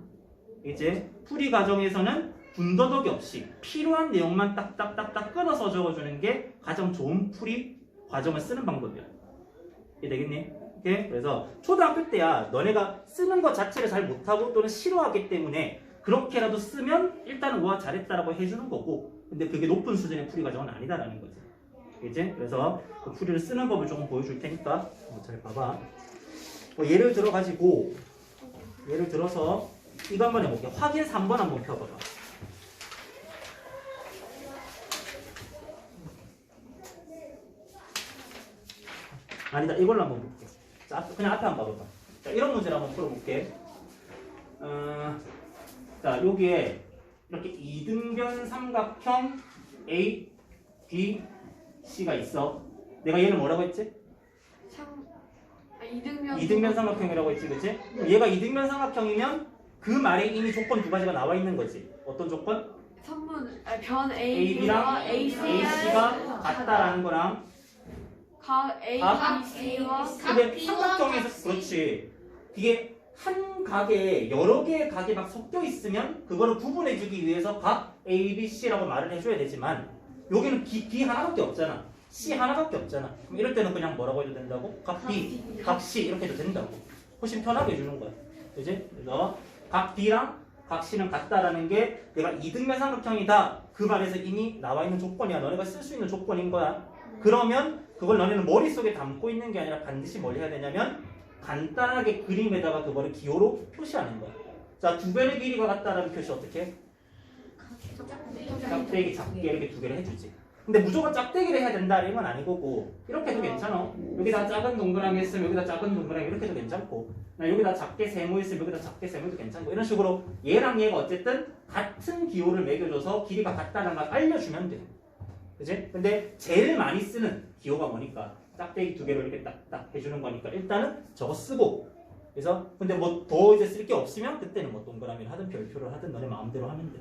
이제 풀이 과정에서는 군더더기 없이 필요한 내용만 딱딱딱딱 끊어서 적어주는 게 가장 좋은 풀이 과정을 쓰는 방법이야. 이게 되겠니? 오케이? 그래서 초등학교 때야 너네가 쓰는 것 자체를 잘 못하고 또는 싫어하기 때문에 그렇게라도 쓰면 일단은 와 잘했다라고 해주는 거고, 근데 그게 높은 수준의 풀이 과정은 아니다라는 거지. 그치? 그래서 그 풀이를 쓰는 법을 조금 보여줄 테니까 잘 봐봐. 예를 들어서 이거 한번 해볼게. 확인 3번 한번 펴봐봐. 아니다, 이걸로 한번 볼게. 자, 그냥 앞에 한번 봐봐. 자, 이런 문제를 한번 풀어볼게. 자, 여기에 이렇게 이등변 삼각형 A, B, C가 있어. 내가 얘를 뭐라고 했지? 이등변 삼각형이라고 했지, 그치? 얘가 이등변 삼각형이면 그 말에 이미 조건 두 가지가 나와 있는 거지. 어떤 조건? 변 A, B랑 C가 같다라는 거랑 각 A, 각 B, C와 근데 삼각형에서 그렇지. 이게 한 각에 여러 개의 각이 막 섞여 있으면 그거를 구분해주기 위해서 각 A, B, C라고 말을 해줘야 되지만 여기는 B 하나밖에 없잖아. C 하나밖에 없잖아. 그럼 이럴 때는 그냥 뭐라고 해도 된다고? 각 B, 각 C 이렇게 해도 된다고. 훨씬 편하게 해주는 거야. 그지? 그래서 각 B랑 각 C는 같다라는 게 내가 이등변 삼각형이다. 그 말에서 이미 나와 있는 조건이야. 너네가 쓸 수 있는 조건인 거야. 그러면 그걸 너네는 머릿속에 담고 있는 게 아니라 반드시 뭘 해야 되냐면 간단하게 그림에다가 그거를 기호로 표시하는 거야. 자, 두 변의 길이가 같다라는 표시 어떻게 해? 짝대기 작게 이렇게 두 개를 해주지. 근데 무조건 짝대기를 해야 된다 이런 건 아니고 이렇게 해도 괜찮아. 여기다 작은 동그라미 했으면 여기다 작은 동그라미 이렇게 해도 괜찮고 여기다 작게 세모 있으면 여기다 작게 세모도 괜찮고 이런 식으로 얘랑 얘가 어쨌든 같은 기호를 매겨줘서 길이가 같다는 걸 알려주면 돼. 그치? 근데 제일 많이 쓰는 기호가 뭐니까 짝대기 두 개로 이렇게 딱딱 해주는 거니까 일단은 저거 쓰고 그래서 근데 뭐 더 이제 쓸 게 없으면 그때는 뭐 동그라미를 하든 별표를 하든 너네 마음대로 하면 돼.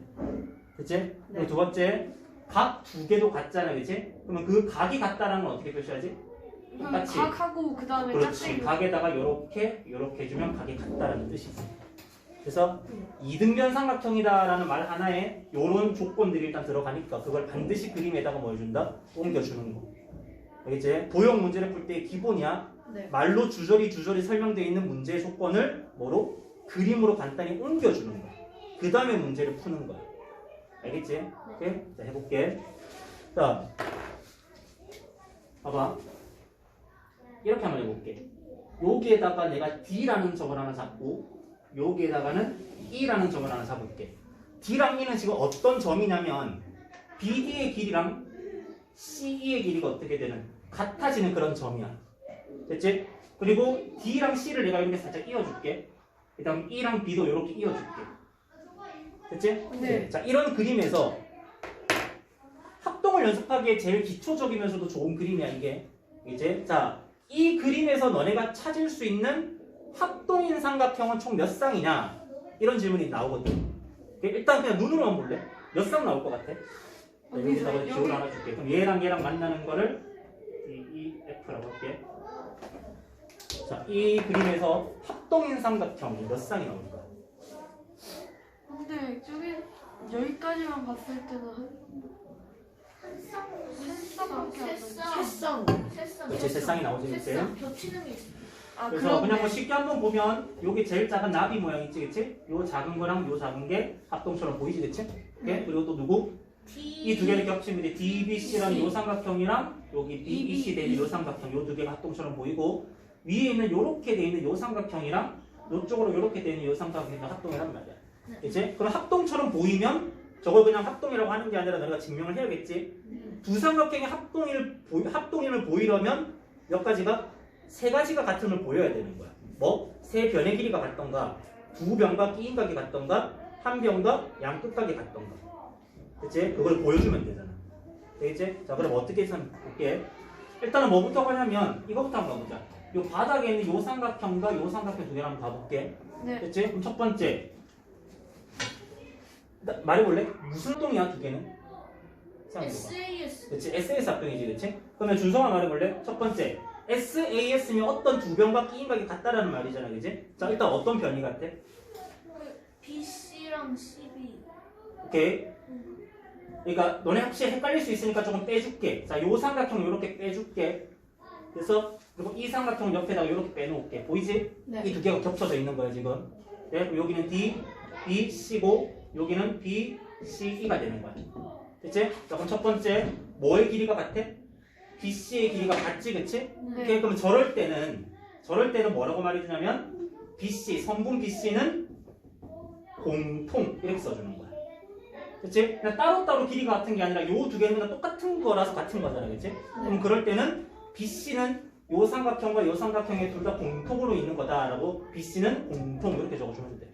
그치? 네. 그리고 두 번째 각 두 개도 같잖아, 그치? 그러면 그 각이 같다라는 건 어떻게 표시하지? 똑같이. 각하고 그 다음에 그렇지. 짝대기. 각에다가 요렇게 해주면 각이 같다라는 뜻이지. 그래서 이등변 삼각형이다라는 말 하나에 요런 조건들이 일단 들어가니까 그걸 반드시 그림에다가 뭐 해준다? 옮겨주는 거. 알겠지? 도형 문제를 풀 때 기본이야. 네. 말로 주저리 설명되어 있는 문제의 조건을 뭐로? 그림으로 간단히 옮겨주는 거야. 그 다음에 문제를 푸는 거야. 알겠지? 오케이? 자, 해볼게. 자, 봐봐. 이렇게 한번 해볼게. 여기에다가 내가 D라는 점을 하나 잡고 여기에다가는 E라는 점을 하나 잡을게. D랑 E는 지금 어떤 점이냐면 BD의 길이랑 CE의 길이가 어떻게 되는 같아지는 그런 점이야. 됐지? 그리고 D랑 C를 내가 이렇게 살짝 이어줄게. 그 다음 E랑 B도 이렇게 이어줄게. 됐지? 네. 자, 이런 그림에서 합동을 연습하기에 제일 기초적이면서도 좋은 그림이야 이게. 이제 자, 이 그림에서 너네가 찾을 수 있는 합동인 삼각형은 총 몇 쌍이냐? 이런 질문이 나오거든. 일단 그냥 눈으로만 볼래? 몇 쌍 나올 것 같아? 여기다가 기호를 하나 줄게. 그럼 얘랑 만나는 거를 DEF라고 할게. 자, 이 그림에서 합동인 삼각형이 몇 쌍이 나올까? 근데 저기 여기까지만 봤을 때는 세쌍. 그렇지, 세 쌍이 나오지, 그치? 겹치는 게 있어. 그래서 그냥 뭐 쉽게 한번 보면 요게 제일 작은 나비 모양 있지, 그치? 요 작은 거랑 요 작은 게 합동처럼 보이지, 그치? 오케이? 그리고 또 누구? 이 두 개를 겹치면 이제 DBC랑 요 삼각형이랑 여기 BEC 되는 요 삼각형 요 두 개가 합동처럼 보이고 위에 있는 요렇게 돼 있는 요 삼각형이랑 요쪽으로 요렇게 돼 있는 요 삼각형이랑 합동이란 말이야. 이제 그럼 합동처럼 보이면 저걸 그냥 합동이라고 하는 게 아니라 너가 증명을 해야겠지. 두 삼각형의 합동임을 보이려면 몇 가지가 세 가지가 같음을 보여야 되는 거야. 뭐? 세 변의 길이가 같던가, 두 변과 끼인각이 같던가, 한 변과 양끝각이 같던가. 그치? 그걸 보여주면 되잖아. 되겠지? 자, 그럼 어떻게 해서 볼게. 일단은 뭐부터 하냐면 이거부터 한번 가보자. 요 바닥에 있는 요 삼각형과 요 삼각형 두 개를 한번 봐볼게. 네. 됐지? 그럼 첫 번째 말해볼래? 무슨 합동이야 두 개는? SAS. 그치? SAS 합동이지, 그치? 그러면 준성아 말해볼래? 첫 번째 SAS면 어떤 두 변과 끼인각이 같다라는 말이잖아, 그치? 자, 일단 어떤 변이 같아? BC랑 CB. 오케이. 그러니까 너네 확실히 헷갈릴 수 있으니까 조금 빼줄게. 자, 요 삼각형 요렇게 빼줄게. 그래서 그리고 이 삼각형 옆에다가 요렇게 빼놓을게. 보이지? 네. 이 두 개가 겹쳐져 있는 거야 지금. 네, 그럼 여기는 D, B, C고 여기는 B, C, E가 되는 거야. 됐지? 자, 그럼 첫 번째 뭐의 길이가 같아? B, C의 길이가 같지, 그치? 오케이, 그럼 저럴 때는 뭐라고 말해주냐면 BC, 성분 BC는 공통 이렇게 써주는 거야. 그치? 그냥 따로따로 길이가 같은 게 아니라 요 두 개는 똑같은 거라서 같은 거잖아. 그치? 그럼 그럴 때는 BC는 요 삼각형과 요 삼각형에 둘 다 공통으로 있는 거다라고 BC는 공통 이렇게 적어주면 돼.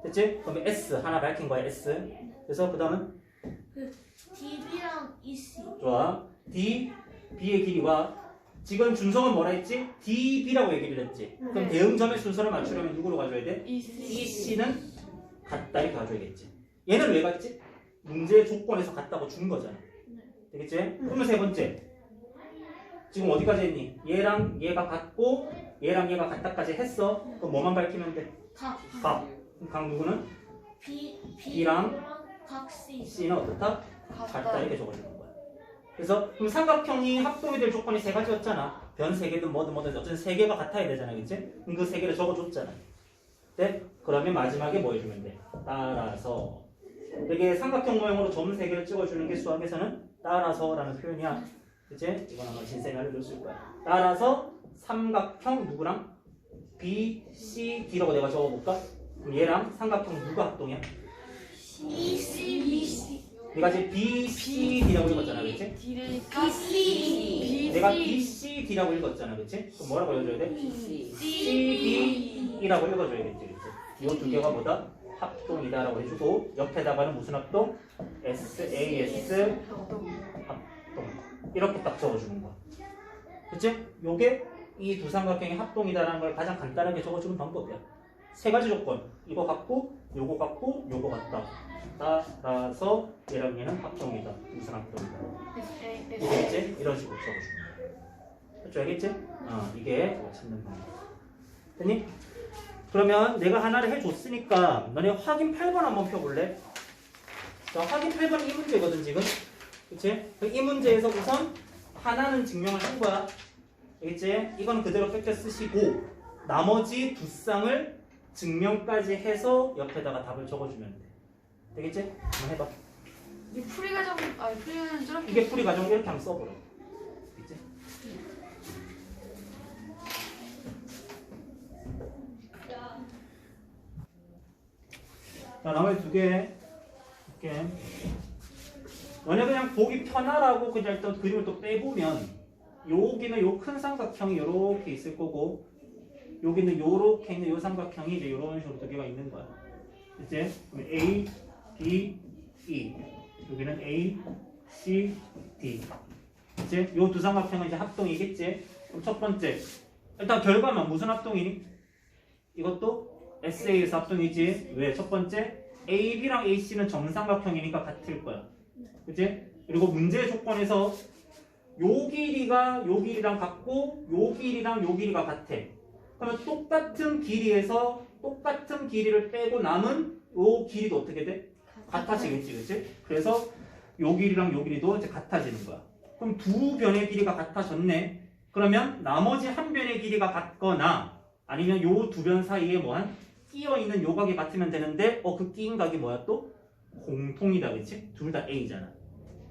됐지? 그러면 S 하나 밝힌 거야. S. 그래서 그 다음은 DB랑 EC. 좋아. D, B의 길이와 지금 준성은 뭐라 했지? DB라고 얘기를 했지. 그럼 네. 대응점의 순서를 맞추려면 누구로 가져야 돼? EC는 같다 이렇게 가져야겠지. 얘는 왜 같지? 문제 조건에서 같다고 준 거잖아. 되겠지? 그러면 세 번째. 지금 어디까지 했니? 얘랑 얘가 같고 얘랑 얘가 같다까지 했어. 그럼 뭐만 밝히면 돼? 각. 그럼 각 누구는? B랑 각 C. C는 어떻다? 같다 같다. 이렇게 적어주는 거야. 그래서 그럼 삼각형이 합동이 될 조건이 세 가지였잖아. 변 세 개든 뭐든 어쨌든 세 개가 같아야 되잖아, 그치? 그럼 그 세 개를 적어줬잖아. 네? 그러면 마지막에 뭐 해주면 돼? 따라서. 이게 삼각형 모양으로 점 세 개를 찍어주는 게 수학에서는 따라서라는 표현이야. 그치? 이건 아마 진쌤이 알려줬을 거야. 따라서 삼각형 누구랑? B, C, D라고 내가 적어볼까? 그럼 얘랑 삼각형 누가 합동이야? EC, BC. 내가 지금 B, C, D라고 읽었잖아, 그치? D니까 BC. 내가 B, C, D라고 읽었잖아, 그치? 그럼 뭐라고 읽어줘야 돼? C, D, E라고 읽어줘야겠지, 그치? 이 두 개가 뭐다? 합동이다라고 해주고 옆에다가는 무슨 합동? S, A, S 합동 이렇게 딱 적어주는 거야. 그치? 요게 이 두 삼각형이 합동이다라는 걸 가장 간단하게 적어주는 방법이야. 세 가지 조건. 이거 같고 요거 같고 요거 같다. 따라서 얘랑 얘는 합동이다. 무슨 합동이다. 이게 이런 식으로 적어주는 거야. 그렇죠? 알겠지? 이게 그거 찾는 방법. 됐니? 그러면 내가 하나를 해줬으니까 너네 확인 8번 한번 펴볼래? 자, 확인 8번 이 문제거든 지금. 그치? 이 문제에서 우선 하나는 증명을 한 거야. 알겠지? 이건 그대로 뺏겨 쓰시고 나머지 두 쌍을 증명까지 해서 옆에다가 답을 적어주면 돼. 되겠지? 한번 해봐. 이 풀이 과정 풀이는 저렇게 이게 풀이 과정 이렇게 한번 써보래. 알겠지? 자, 나머지 두 개. 이렇게. 너네 그냥 보기 편하라고 그냥 일단 그림을 또 빼보면 여기는 요 큰 삼각형이 이렇게 있을 거고 여기는 요렇게 있는 요 삼각형이 이제 이런 식으로 두 개가 있는 거야. 이제 그럼 A, B, E 여기는 A, C, D 이제 요 두 삼각형은 이제 합동이겠지. 그럼 첫 번째 일단 결과만 무슨 합동이니? 이것도 SA에서 합동이지. 왜? 첫 번째 AB랑 AC는 정삼각형이니까 같을 거야. 그치? 그리고 문제 조건에서 요 길이가 요 길이랑 같고 요 길이랑 요 길이가 같아. 그러면 똑같은 길이에서 똑같은 길이를 빼고 남은 요 길이도 어떻게 돼? 같아지겠지, 그치? 그래서 요 길이랑 요 길이도 이제 같아지는 거야. 그럼 두 변의 길이가 같아졌네. 그러면 나머지 한 변의 길이가 같거나 아니면 요 두 변 사이에 뭐한 끼어 있는 요 각이 같으면 되는데 그 끼인 각이 뭐야 또? 공통이다, 그치? 둘 다 A잖아.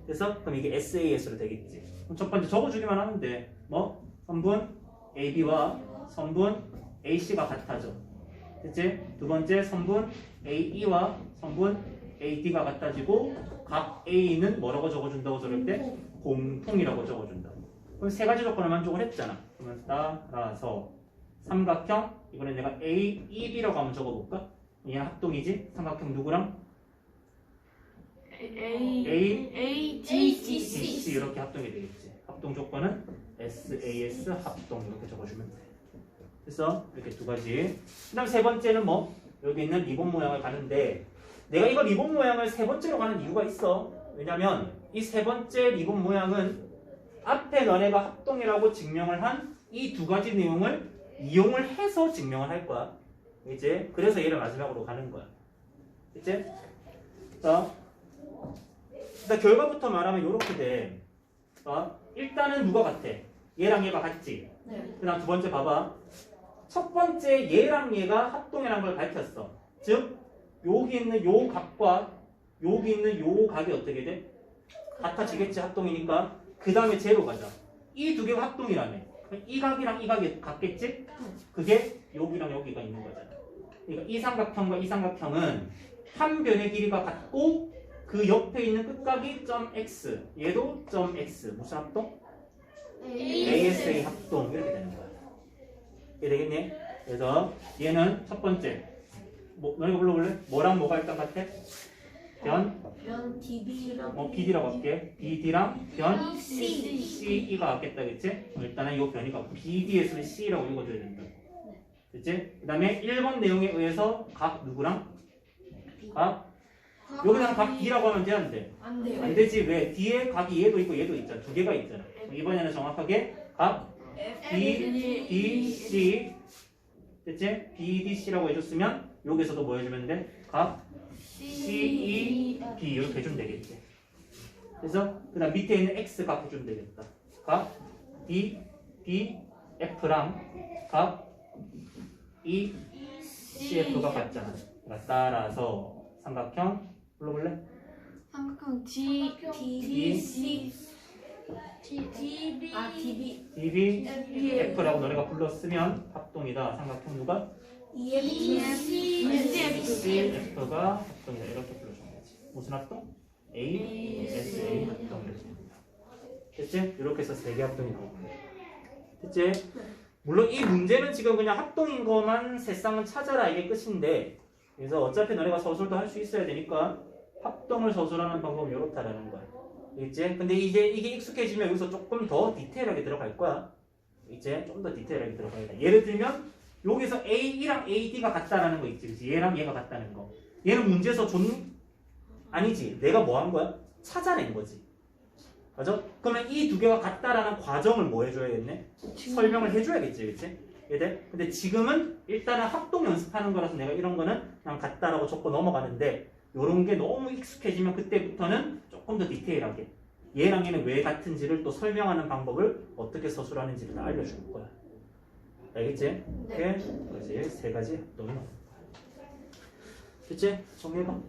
그래서 그럼 이게 SAS로 되겠지. 그럼 첫 번째 적어주기만 하면 돼. 뭐? 선분 AB와 선분 AC가 같아져. 됐지? 두 번째 선분 AE와 선분 AD가 같아지고 각 A는 뭐라고 적어준다고 저럴 때? 공통이라고 적어준다. 그럼 세 가지 조건을 만족을 했잖아. 그러면 따라서 삼각형 이번에 내가 A, E, B라고 한번 적어볼까? 얘는 합동이지? 삼각형 누구랑? A, D, C 이렇게 합동이 되겠지. 합동 조건은 SAS 합동 이렇게 적어주면 돼. 그래서 이렇게 두 가지. 그다음 세 번째는 뭐? 여기 있는 리본 모양을 가는데 내가 이거 리본 모양을 세 번째로 가는 이유가 있어. 왜냐면 이 세 번째 리본 모양은 앞에 너네가 합동이라고 증명을 한 이 두 가지 내용을 이용을 해서 증명을 할 거야. 이제 그래서 얘를 마지막으로 가는 거야. 이제 자. 일단 결과부터 말하면 이렇게 돼. 일단은 누가 같아? 얘랑 얘가 같지? 네. 그 다음 두 번째 봐봐. 첫 번째 얘랑 얘가 합동이라는 걸 밝혔어. 즉 여기 있는 요 각과 여기 있는 요 각이 어떻게 돼? 같아지겠지, 합동이니까. 그 다음에 쟤로 가자. 이 두 개가 합동이라며. 이 각이랑 이 각이 같겠지? 그게 여기랑 여기가 있는 거잖아. 그러니까 이 삼각형과 이 삼각형은 한 변의 길이가 같고 그 옆에 있는 끝각이 점 x, 얘도 점 x. 무슨 합동? ASA 합동 이렇게 되는 거야. 이게 되겠니? 그래서 얘는 첫 번째 너희가 불러볼래? 뭐랑 뭐가 일단 같아? 변 DB랑 BD라고 할게. BD랑 변 CE가 같겠다, 그치? 일단은 이 변이 같고 BD에서는 C라고 읽어줘야 된다. 그치? 그 다음에 1번 내용에 의해서 각 누구랑? 각 여기다가 각 D라고 하면 돼, 안 돼? 안 돼요. 안 되지. 왜? D에 각이 얘도 있고 얘도 있잖아. 두 개가 있잖아. 이번에는 정확하게 각 B, D, C 됐지? B, D, C라고 해줬으면 여기서도 뭐 해주면 돼? 각 C, E, B 이렇게 해주면 되겠지. 그래서 그 다음 밑에 있는 X 각 해주면 되겠다. 각 D, B, F랑 각 E, CF가 같잖아. 그러니까 따라서 삼각형 불러볼래? 삼각형 DBC DB DB, F라고 너네가 불렀으면 합동이다. 삼각형 누가? CF가 합동이다. 이렇게 불러주면 되지. 무슨 합동? ASA 합동이지. 됐지? 이렇게 해서 세 개 합동이 나오고. 됐지? 물론 이 문제는 지금 그냥 합동인 것만 세 쌍을 찾아라 이게 끝인데, 그래서 어차피 너네가 서술도 할 수 있어야 되니까 합동을 서술하는 방법은 이렇다라는 거야. 있지? 근데 이제 이게 익숙해지면 여기서 조금 더 디테일하게 들어갈 거야. 이제 좀 더 디테일하게 들어가야 돼. 예를 들면 여기서 AE랑 AD가 같다라는 거 있지, 그치? 얘랑 얘가 같다는 거. 얘는 문제에서 아니지. 내가 뭐 한 거야? 찾아낸 거지. 맞아? 그러면 이 두 개가 같다라는 과정을 뭐 해줘야겠네? 설명을 해줘야겠지, 그치? 얘들? 근데 지금은 일단은 합동 연습하는 거라서 내가 이런 거는 그냥 같다라고 적고 넘어가는데, 요런 게 너무 익숙해지면 그때부터는 조금 더 디테일하게 얘랑 얘는 왜 같은지를 또 설명하는 방법을 어떻게 서술하는지를 알려줄 거야. 알겠지? 네. 그렇지. 세 가지 합동이 나옵니다. 됐지? 정리해봐.